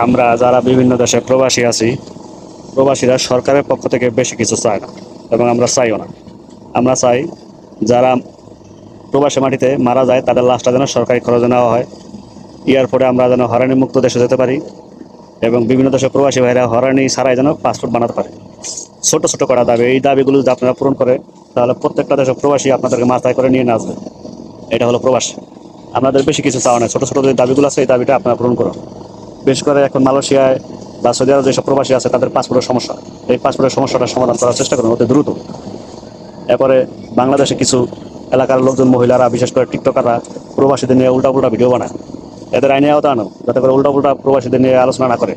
আমরা যারা বিভিন্ন দেশে প্রবাসী আছি, প্রবাসীরা সরকারের পক্ষ থেকে বেশি কিছু চায় না এবং আমরা চাইও না। আমরা চাই যারা প্রবাসী মাটিতে মারা যায় তাদের লাশটা যেন সরকারি খরচে নেওয়া হয়। পরে আমরা যেন হয়রানি মুক্ত দেশে যেতে পারি এবং বিভিন্ন দেশের প্রবাসী ভাইরা হয়রানি ছাড়াই যেন পাসপোর্ট বানাতে পারে। ছোট ছোট করা দাবি, এই দাবিগুলো যদি আপনারা পূরণ করে তাহলে প্রত্যেকটা দেশের প্রবাসী আপনাদেরকে মাথায় করে নিয়ে আসবে। এটা হলো প্রবাসী। আপনাদের বেশি কিছু চাওয়া নাই, ছোট ছোট যে দাবিগুলো আছে এই দাবিটা আপনারা পূরণ করুন। বিশেষ করে এখন মালয়েশিয়ায় বা সৌদি আরব যেসব প্রবাসী আছে তাদের পাসপোর্টের সমস্যা, এই পাসপোর্টের সমস্যাটা সমাধান করার চেষ্টা করুন অতি দ্রুত। এরপরে বাংলাদেশে কিছু এলাকার লোকজন, মহিলারা, বিশেষ করে টিকটকাররা প্রবাসীদের নিয়ে উল্টা পুল্টা ভিডিও বানায়, এদের আইনে আওতা আনো যাতে করে উল্টা পুল্টা প্রবাসীদের নিয়ে আলোচনা না করে।